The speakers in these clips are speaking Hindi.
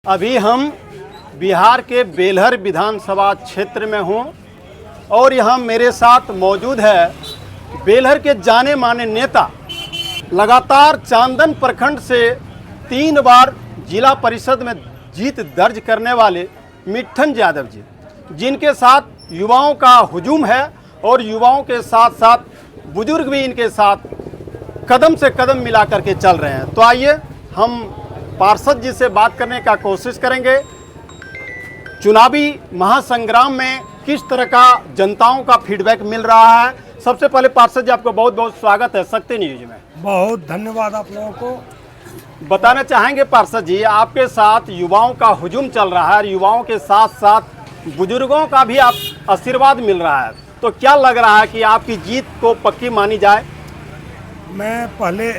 अभी हम बिहार के बेलहर विधानसभा क्षेत्र में हूँ और यहाँ मेरे साथ मौजूद है बेलहर के जाने माने नेता, लगातार चांदन प्रखंड से 3 बार जिला परिषद में जीत दर्ज करने वाले मिट्ठन यादव जी, जिनके साथ युवाओं का हुजूम है और युवाओं के साथ साथ बुजुर्ग भी इनके साथ कदम से कदम मिला करके चल रहे हैं। तो आइए हम पार्षद जी से बात करने का कोशिश करेंगे। चुनावी महासंग्राम में किस तरह का जनताओं का फीडबैक मिल रहा है। सबसे पहले पार्षद जी, आपको बहुत बहुत स्वागत है शक्ति न्यूज में। बहुत धन्यवाद आप लोगों को। बताना चाहेंगे पार्षद जी, आपके साथ युवाओं का हुजूम चल रहा है और युवाओं के साथ साथ बुजुर्गों का भी आप आशीर्वाद मिल रहा है, तो क्या लग रहा है कि आपकी जीत को पक्की मानी जाए? मैं पहले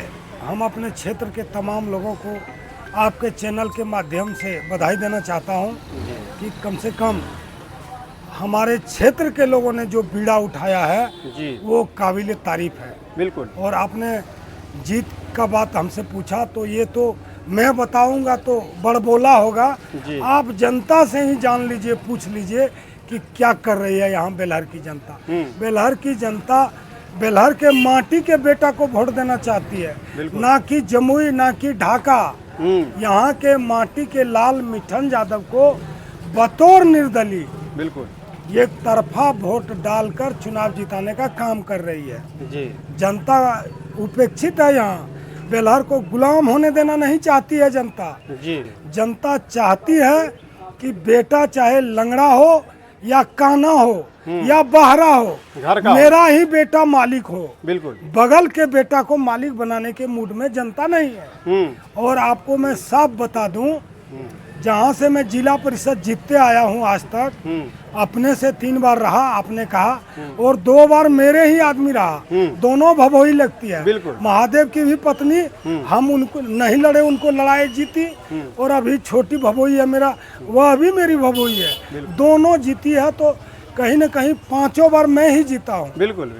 हम अपने क्षेत्र के तमाम लोगों को आपके चैनल के माध्यम से बधाई देना चाहता हूं कि कम से कम हमारे क्षेत्र के लोगों ने जो बीड़ा उठाया है जी, वो काबिल तारीफ है। बिल्कुल। और आपने जीत का बात हमसे पूछा तो ये तो मैं बताऊंगा तो बड़बोला होगा। आप जनता से ही जान लीजिए, पूछ लीजिए कि क्या कर रही है यहाँ बेलहर की जनता। बेलहर की जनता बेलहर के माटी के बेटा को वोट देना चाहती है, ना कि जमुई, ना कि ढाका। यहाँ के माटी के लाल मिट्ठन यादव को बतौर निर्दलीय बिल्कुल एक तरफा वोट डालकर चुनाव जिताने का काम कर रही है। जी, जनता उपेक्षित है। यहाँ बेलहर को गुलाम होने देना नहीं चाहती है जनता। जी, जनता चाहती है कि बेटा चाहे लंगड़ा हो या काना हो या बहरा हो, घर का मेरा ही बेटा मालिक हो। बिल्कुल। बगल के बेटा को मालिक बनाने के मूड में जनता नहीं है। और आपको मैं साफ बता दूं, जहां से मैं जिला परिषद जीतते आया हूं आज तक, अपने से 3 बार रहा, आपने कहा, और 2 बार मेरे ही आदमी रहा। दोनों भभोई लगती है। बिल्कुल। महादेव की भी पत्नी, हम उनको नहीं लड़े, उनको लड़ाई जीती। और अभी छोटी भभोई है मेरा, वह भी मेरी भभोई है। दोनों जीती है, तो कहीं न कहीं 5 बार मैं ही जीता हूँ। बिल्कुल।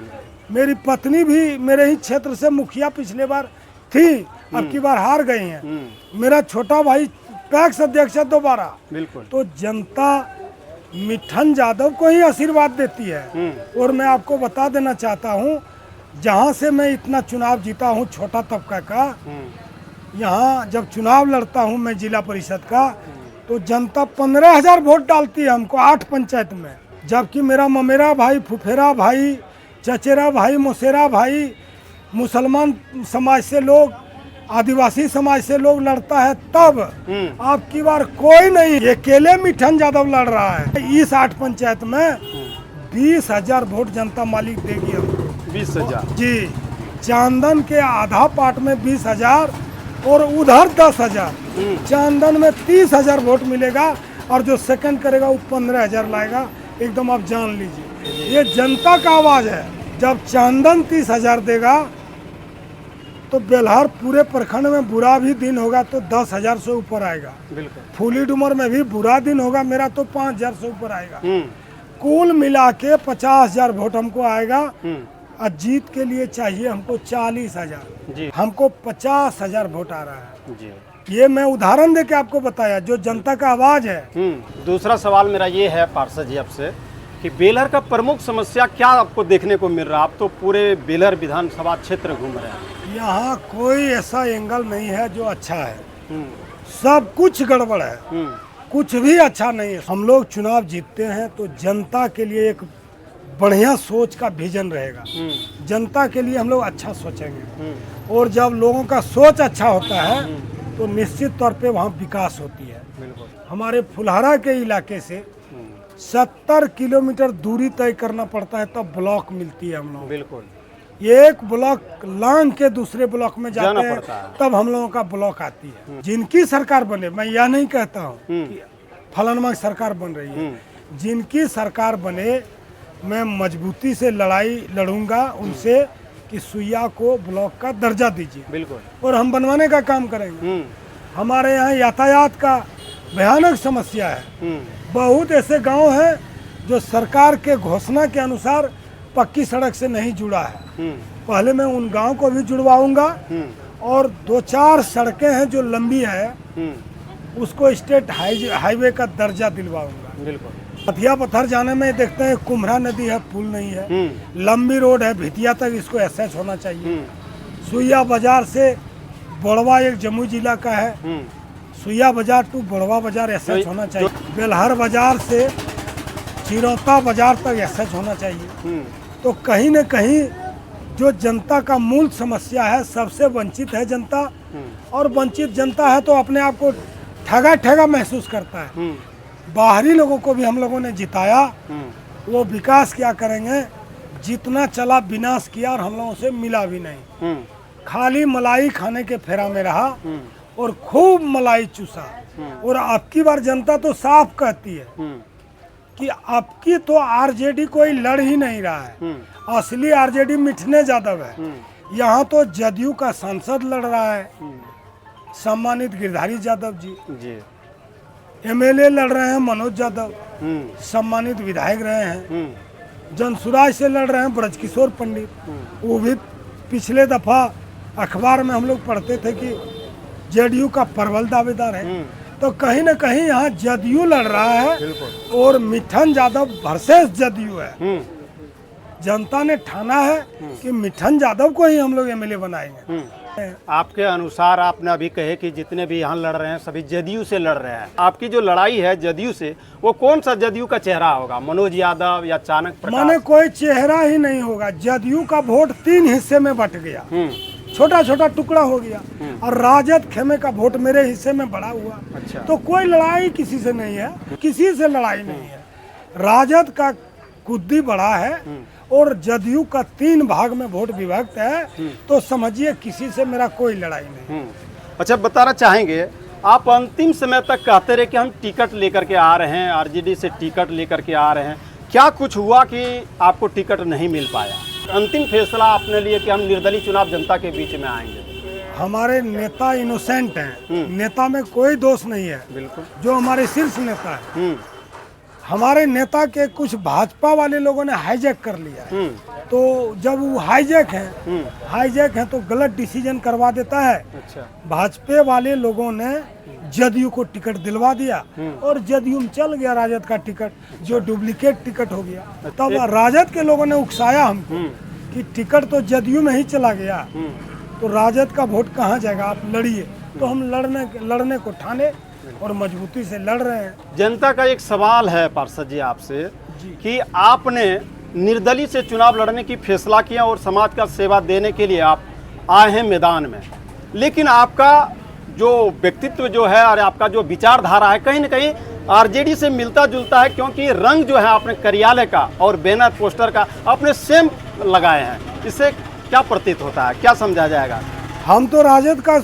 मेरी पत्नी भी मेरे ही क्षेत्र से मुखिया पिछले बार थी, अब की बार हार गई हैं। मेरा छोटा भाई पैक्स अध्यक्ष है दोबारा। बिल्कुल। तो जनता मिट्ठन यादव को ही आशीर्वाद देती है। और मैं आपको बता देना चाहता हूँ, जहाँ से मैं इतना चुनाव जीता हूँ छोटा तबका का, यहाँ जब चुनाव लड़ता हूँ मैं जिला परिषद का, तो जनता 15,000 वोट डालती है हमको 8 पंचायत में। जबकि मेरा ममेरा भाई, फुफेरा भाई, चचेरा भाई, मोसेरा भाई, मुसलमान समाज से लोग, आदिवासी समाज से लोग लड़ता है, तब अब की बार कोई नहीं, अकेले मिट्ठन यादव लड़ रहा है। इस 8 पंचायत में 20,000 वोट जनता मालिक देगी हमको। 20,000 जी। चांदन के आधा पार्ट में 20,000 और उधर 10,000। चांदन में 30,000 वोट मिलेगा और जो सेकंड करेगा वो 15,000 लाएगा। एकदम आप जान लीजिए, ये जनता का आवाज है। जब चांदन 30,000 देगा तो बेलहर पूरे प्रखंड में बुरा भी दिन होगा तो 10,000 से ऊपर आएगा। बिल्कुल। फूली डुमर में भी बुरा दिन होगा मेरा तो 5,000 से ऊपर आएगा। कुल मिला के 50,000 वोट हमको आएगा। और जीत के लिए चाहिए हमको 40,000। हमको 50,000 वोट आ रहा है जी। ये मैं उदाहरण दे के आपको बताया, जो जनता का आवाज है। दूसरा सवाल मेरा ये है पार्षद जी आपसे कि बेलहर का प्रमुख समस्या क्या आपको देखने को मिल रहा है? आप तो पूरे बेलहर विधानसभा क्षेत्र घूम रहे हैं। यहाँ कोई ऐसा एंगल नहीं है जो अच्छा है, सब कुछ गड़बड़ है। कुछ भी अच्छा नहीं है। हम लोग चुनाव जीतते हैं तो जनता के लिए एक बढ़िया सोच का विजन रहेगा। जनता के लिए हम लोग अच्छा सोचेंगे, और जब लोगों का सोच अच्छा होता है तो निश्चित तौर पे वहाँ विकास होती है। हमारे फुलहरा के इलाके से 70 किलोमीटर दूरी तय करना पड़ता है तब ब्लॉक मिलती है हम लोग। बिल्कुल। एक ब्लॉक लांग के दूसरे ब्लॉक में जाते हैं तब हम लोगों का ब्लॉक आती है। जिनकी सरकार बने, मैं यह नहीं कहता हूँ कि फलाना सरकार बन रही है, जिनकी सरकार बने मैं मजबूती से लड़ाई लड़ूंगा उनसे कि सुइया को ब्लॉक का दर्जा दीजिए। बिल्कुल। और हम बनवाने का काम करेंगे। हमारे यहाँ यातायात का भयानक समस्या है। बहुत ऐसे गांव हैं जो सरकार के घोषणा के अनुसार पक्की सड़क से नहीं जुड़ा है। पहले मैं उन गांव को भी जुड़वाऊंगा। और 2-4 सड़कें हैं जो लंबी है, उसको स्टेट हाईवे का दर्जा दिलवाऊंगा। बिल्कुल। पथिया पत्थर जाने में देखते हैं कुम्हरा नदी है, पुल नहीं है, लंबी रोड है, भितिया तक इसको एसएच होना चाहिए। सुइया बाजार से बोड़वा एक जम्मू जिला का है, सुइया बाजार टू बोड़वा बाजार एसएच होना चाहिए। बेलहर बाजार से चिरौता बाजार तक एसएच होना चाहिए। तो कहीं न कहीं जो जनता का मूल समस्या है, सबसे वंचित है जनता, और वंचित जनता है तो अपने आप को ठगा ठगा महसूस करता है। बाहरी लोगों को भी हम लोगों ने जिताया, वो विकास क्या करेंगे, जितना चला विनाश किया, और हम लोगों से मिला भी नहीं। खाली मलाई खाने के फेरा में रहा और खूब मलाई चूसा। और आपकी बार जनता तो साफ कहती है कि आपकी तो आरजेडी कोई लड़ ही नहीं रहा है, असली आरजेडी मिठने यादव है। यहाँ तो जदयू का सांसद लड़ रहा है, सम्मानित गिरधारी यादव जी। एमएलए लड़ रहे हैं मनोज यादव, सम्मानित विधायक रहे हैं। जनसुराज से लड़ रहे हैं ब्रजकिशोर पंडित, वो भी पिछले दफा अखबार में हम लोग पढ़ते थे कि जदयू का प्रबल दावेदार है। तो कहीं न कहीं यहाँ जदयू लड़ रहा है और मिठन यादव वर्सेस जदयू है। जनता ने ठाना है कि मिठन यादव को ही हम लोग एमएलए बनाएंगे। आपके अनुसार आपने अभी कहे कि जितने भी यहाँ लड़ रहे हैं सभी जदयू से लड़ रहे हैं। आपकी जो लड़ाई है जदयू से, वो कौन सा जदयू का चेहरा होगा, मनोज यादव या चाणक्य प्रकाश? माने कोई चेहरा ही नहीं होगा। जदयू का वोट 3 हिस्से में बट गया, छोटा छोटा टुकड़ा हो गया, और राजद खेमे का वोट मेरे हिस्से में बड़ा हुआ। अच्छा। तो कोई लड़ाई किसी से नहीं है, किसी से लड़ाई नहीं है। राजद का कुद्दी बड़ा है और जदयू का 3 भाग में वोट विभक्त है, तो समझिए किसी से मेरा कोई लड़ाई नहीं। अच्छा, बताना चाहेंगे, आप अंतिम समय तक कहते रहे कि हम टिकट लेकर के आ रहे हैं, आरजेडी से टिकट लेकर के आ रहे हैं। क्या कुछ हुआ कि आपको टिकट नहीं मिल पाया? अंतिम फैसला आपने लिए कि हम निर्दलीय चुनाव जनता के बीच में आएंगे। हमारे नेता इनोसेंट हैं, नेता में कोई दोष नहीं है। बिल्कुल। जो हमारे शीर्ष नेता है, हमारे नेता के कुछ भाजपा वाले लोगों ने हाईजैक कर लिया है। तो जब वो हाईजैक है तो गलत डिसीजन करवा देता है। अच्छा। भाजपा वाले लोगों ने जदयू को टिकट दिलवा दिया और जदयू में चल गया राजद का टिकट, जो डुप्लीकेट टिकट हो गया। तब राजद के लोगों ने उकसाया हमको कि टिकट तो जदयू में ही चला गया, तो राजद का वोट कहाँ जाएगा, आप लड़िए। तो हम लड़ने को ठाने और मजबूती से लड़ रहे हैं। जनता का एक सवाल है पार्षद जी आपसे कि आपने निर्दलीय से चुनाव लड़ने की फैसला किया और समाज का सेवा देने के लिए आप आए हैं मैदान में, लेकिन आपका जो व्यक्तित्व जो है और आपका जो विचारधारा है कहीं न कहीं आरजेडी से मिलता जुलता है, क्योंकि रंग जो है आपने कार्यालय का और बैनर पोस्टर का अपने सेम लगाए हैं। इससे क्या प्रतीत होता है, क्या समझा जाएगा? हम तो राजद का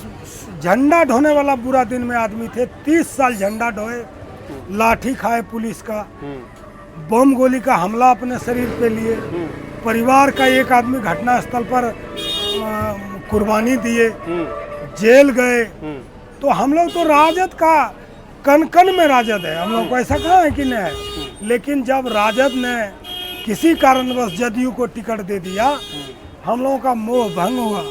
झंडा ढोने वाला बुरा दिन में आदमी थे। 30 साल झंडा ढोए, लाठी खाए पुलिस का, बम गोली का हमला अपने शरीर पे लिए, परिवार का एक आदमी घटना स्थल पर कुर्बानी दिए, जेल गए। तो हम लोग तो राजद का कन कन में राजद है, हम लोग को ऐसा कहाँ है कि नहीं है। लेकिन जब राजद ने किसी कारणवश जदयू को टिकट दे दिया, हम लोगों का मोह भंग हुआ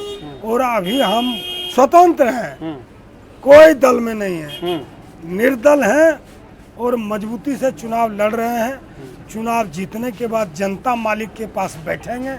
और अभी हम स्वतंत्र हैं, कोई दल में नहीं है, निर्दल हैं और मजबूती से चुनाव लड़ रहे हैं। चुनाव जीतने के बाद जनता मालिक के पास बैठेंगे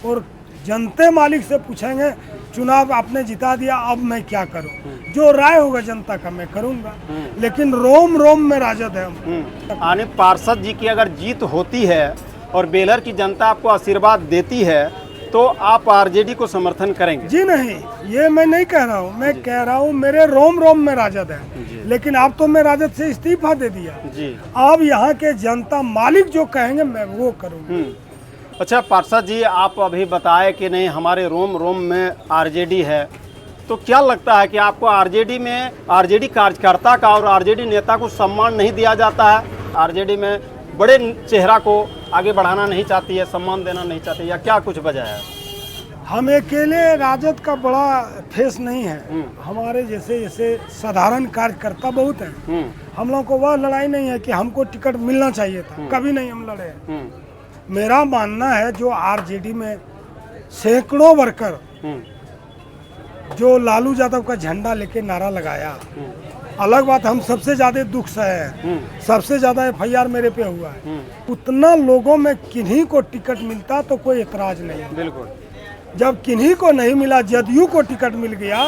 और जनता मालिक से पूछेंगे, चुनाव आपने जिता दिया, अब मैं क्या करूं? जो राय होगा जनता का मैं करूंगा, लेकिन रोम रोम में राजद है हम। आने पार्षद जी की अगर जीत होती है और बेलहर की जनता आपको आशीर्वाद देती है तो आप आरजेडी को समर्थन करेंगे? जी नहीं, ये मैं नहीं कह रहा हूँ। मैं कह रहा हूँ मेरे रोम रोम में राजद है, लेकिन अब तो मैं राजद से इस्तीफा दे दिया जी। अब यहाँ के जनता मालिक जो कहेंगे मैं वो करूँगा। अच्छा पार्षद जी, आप अभी बताए कि नहीं हमारे रोम रोम में आरजेडी है, तो क्या लगता है कि आपको आरजेडी में आरजेडी कार्यकर्ता का और आरजेडी नेता को सम्मान नहीं दिया जाता है? आरजेडी में बड़े चेहरा को आगे बढ़ाना नहीं चाहती है, सम्मान देना नहीं चाहती, या क्या कुछ वजह है? हम अकेले राजद का बड़ा फेस नहीं है, हमारे जैसे साधारण कार्यकर्ता बहुत हैं। हम लोगों को वह लड़ाई नहीं है कि हमको टिकट मिलना चाहिए था, कभी नहीं हम लड़े। मेरा मानना है जो आरजेडी में सैकड़ों वर्कर जो लालू यादव का झंडा लेके नारा लगाया, अलग बात, हम सबसे ज्यादा दुख सहे हैं, सबसे ज्यादा FIR मेरे पे हुआ है। उतना लोगों में किन्हीं को टिकट मिलता तो कोई एतराज नहीं है। बिल्कुल। जब किन्हीं को नहीं मिला, जदयू को टिकट मिल गया,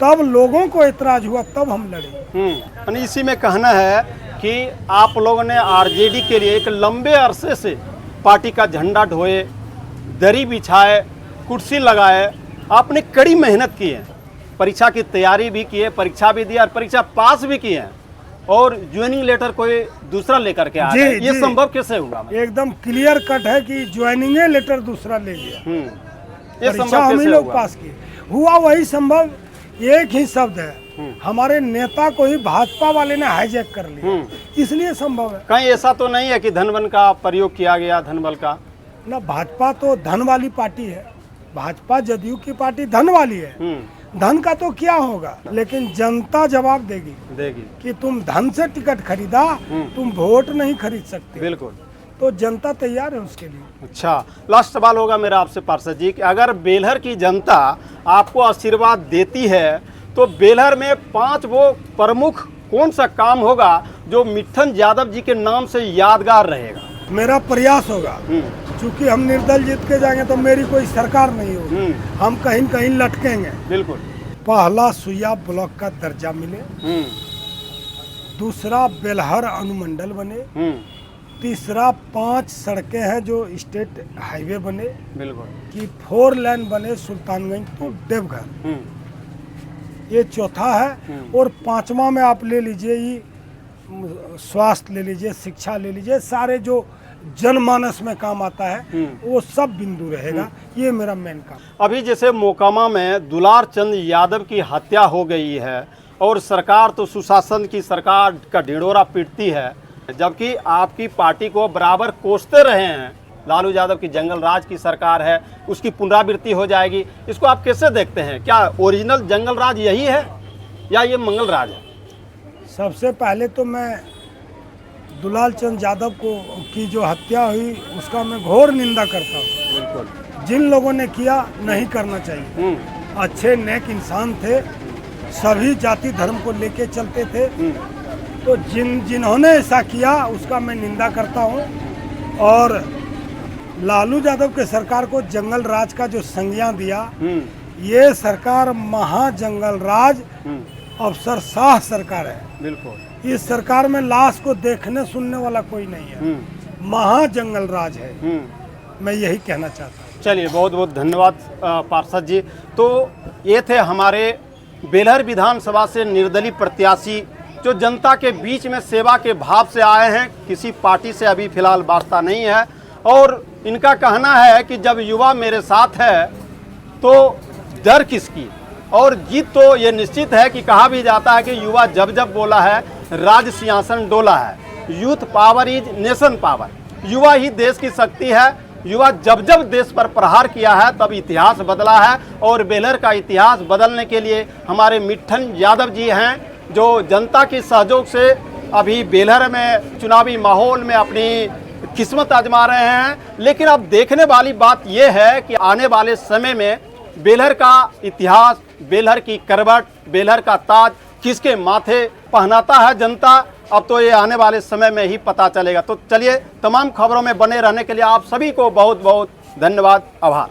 तब लोगों को एतराज हुआ, तब हम लड़े। यानी इसी में कहना है कि आप लोगों ने आरजेडी के लिए एक लंबे अरसे से पार्टी का झंडा ढोए, दरी बिछाए, कुर्सी लगाए, आपने कड़ी मेहनत की है, परीक्षा की तैयारी भी की है, परीक्षा भी दी और परीक्षा पास भी की है, और ज्वाइनिंग लेटर कोई दूसरा लेकर के आया है। ये संभव कैसे हुआ? एकदम क्लियर कट है कि ज्वाइनिंग लेटर दूसरा ले लिया, ये परीक्षा हम ही लोग पास किए। हुआ वही संभव, एक ही शब्द है, हमारे नेता को ही भाजपा वाले ने हाईजैक कर लिया, इसलिए संभव है। कहीं ऐसा तो नहीं है कि धनबल का प्रयोग किया गया? धनबल का ना, भाजपा तो धन वाली पार्टी है, भाजपा जदयू की पार्टी धन वाली है। धन का तो क्या होगा, लेकिन जनता जवाब देगी कि तुम धन से टिकट खरीदा, तुम वोट नहीं खरीद सकते। बिल्कुल। तो जनता तैयार है उसके लिए। अच्छा, लास्ट सवाल होगा मेरा आपसे पार्षद जी कि अगर बेलहर की जनता आपको आशीर्वाद देती है तो बेलहर में 5 वो प्रमुख कौन सा काम होगा जो मिट्ठन यादव जी के नाम से यादगार रहेगा? मेरा प्रयास होगा, क्योंकि हम निर्दल जीत के जाएंगे तो मेरी कोई सरकार नहीं होगी, हम कहीं कहीं लटकेंगे। बिल्कुल। पहला सुइया ब्लॉक का दर्जा मिले, दूसरा बेलहर अनुमंडल बने, तीसरा 5 सड़कें हैं जो स्टेट हाईवे बने, बिल्कुल, कि 4 लेन बने सुल्तानगंज तो देवघर, ये चौथा है। और 5वां में आप ले लीजिए, ये स्वास्थ्य ले लीजिए, शिक्षा ले लीजिए, सारे जो जनमानस में काम आता है वो सब बिंदु रहेगा। ये मेरा मेन काम। अभी जैसे मोकामा में दुलार चंद यादव की हत्या हो गई है और सरकार तो सुशासन की सरकार का ढिंढोरा पीटती है, जबकि आपकी पार्टी को बराबर कोसते रहे हैं लालू यादव की जंगल राज की सरकार है, उसकी पुनरावृत्ति हो जाएगी, इसको आप कैसे देखते हैं? क्या ओरिजिनल जंगल राज यही है या ये मंगल राज है? सबसे पहले तो मैं दुलाल चंद यादव की जो हत्या हुई उसका मैं घोर निंदा करता हूँ। बिल्कुल। जिन लोगों ने किया, नहीं करना चाहिए। अच्छे नेक इंसान थे, सभी जाति धर्म को लेके चलते थे, तो जिन्होंने ऐसा किया उसका मैं निंदा करता हूँ। और लालू यादव के सरकार को जंगल राज का जो संज्ञा दिया, ये सरकार महाजंगल राज अफसरशाह सरकार है। बिल्कुल। इस सरकार में लाश को देखने सुनने वाला कोई नहीं है, महाजंगल राज है। मैं यही कहना चाहता हूँ। चलिए, बहुत बहुत धन्यवाद पार्षद जी। तो ये थे हमारे बेलहर विधानसभा से निर्दलीय प्रत्याशी जो जनता के बीच में सेवा के भाव से आए हैं, किसी पार्टी से अभी फिलहाल वास्ता नहीं है, और इनका कहना है कि जब युवा मेरे साथ है तो डर किसकी, और जीत तो ये निश्चित है कि कहा भी जाता है कि युवा जब जब बोला है राज सिंहासन डोला है। Youth power is nation power, युवा ही देश की शक्ति है। युवा जब जब देश पर प्रहार किया है तब इतिहास बदला है, और बेलहर का इतिहास बदलने के लिए हमारे मिट्ठन यादव जी हैं जो जनता के सहयोग से अभी बेलहर में चुनावी माहौल में अपनी किस्मत आजमा रहे हैं। लेकिन अब देखने वाली बात यह है कि आने वाले समय में बेलहर का इतिहास, बेलहर की करवट, बेलहर का ताज किसके माथे पहनाता है जनता, अब तो ये आने वाले समय में ही पता चलेगा। तो चलिए, तमाम खबरों में बने रहने के लिए आप सभी को बहुत बहुत धन्यवाद, आभार।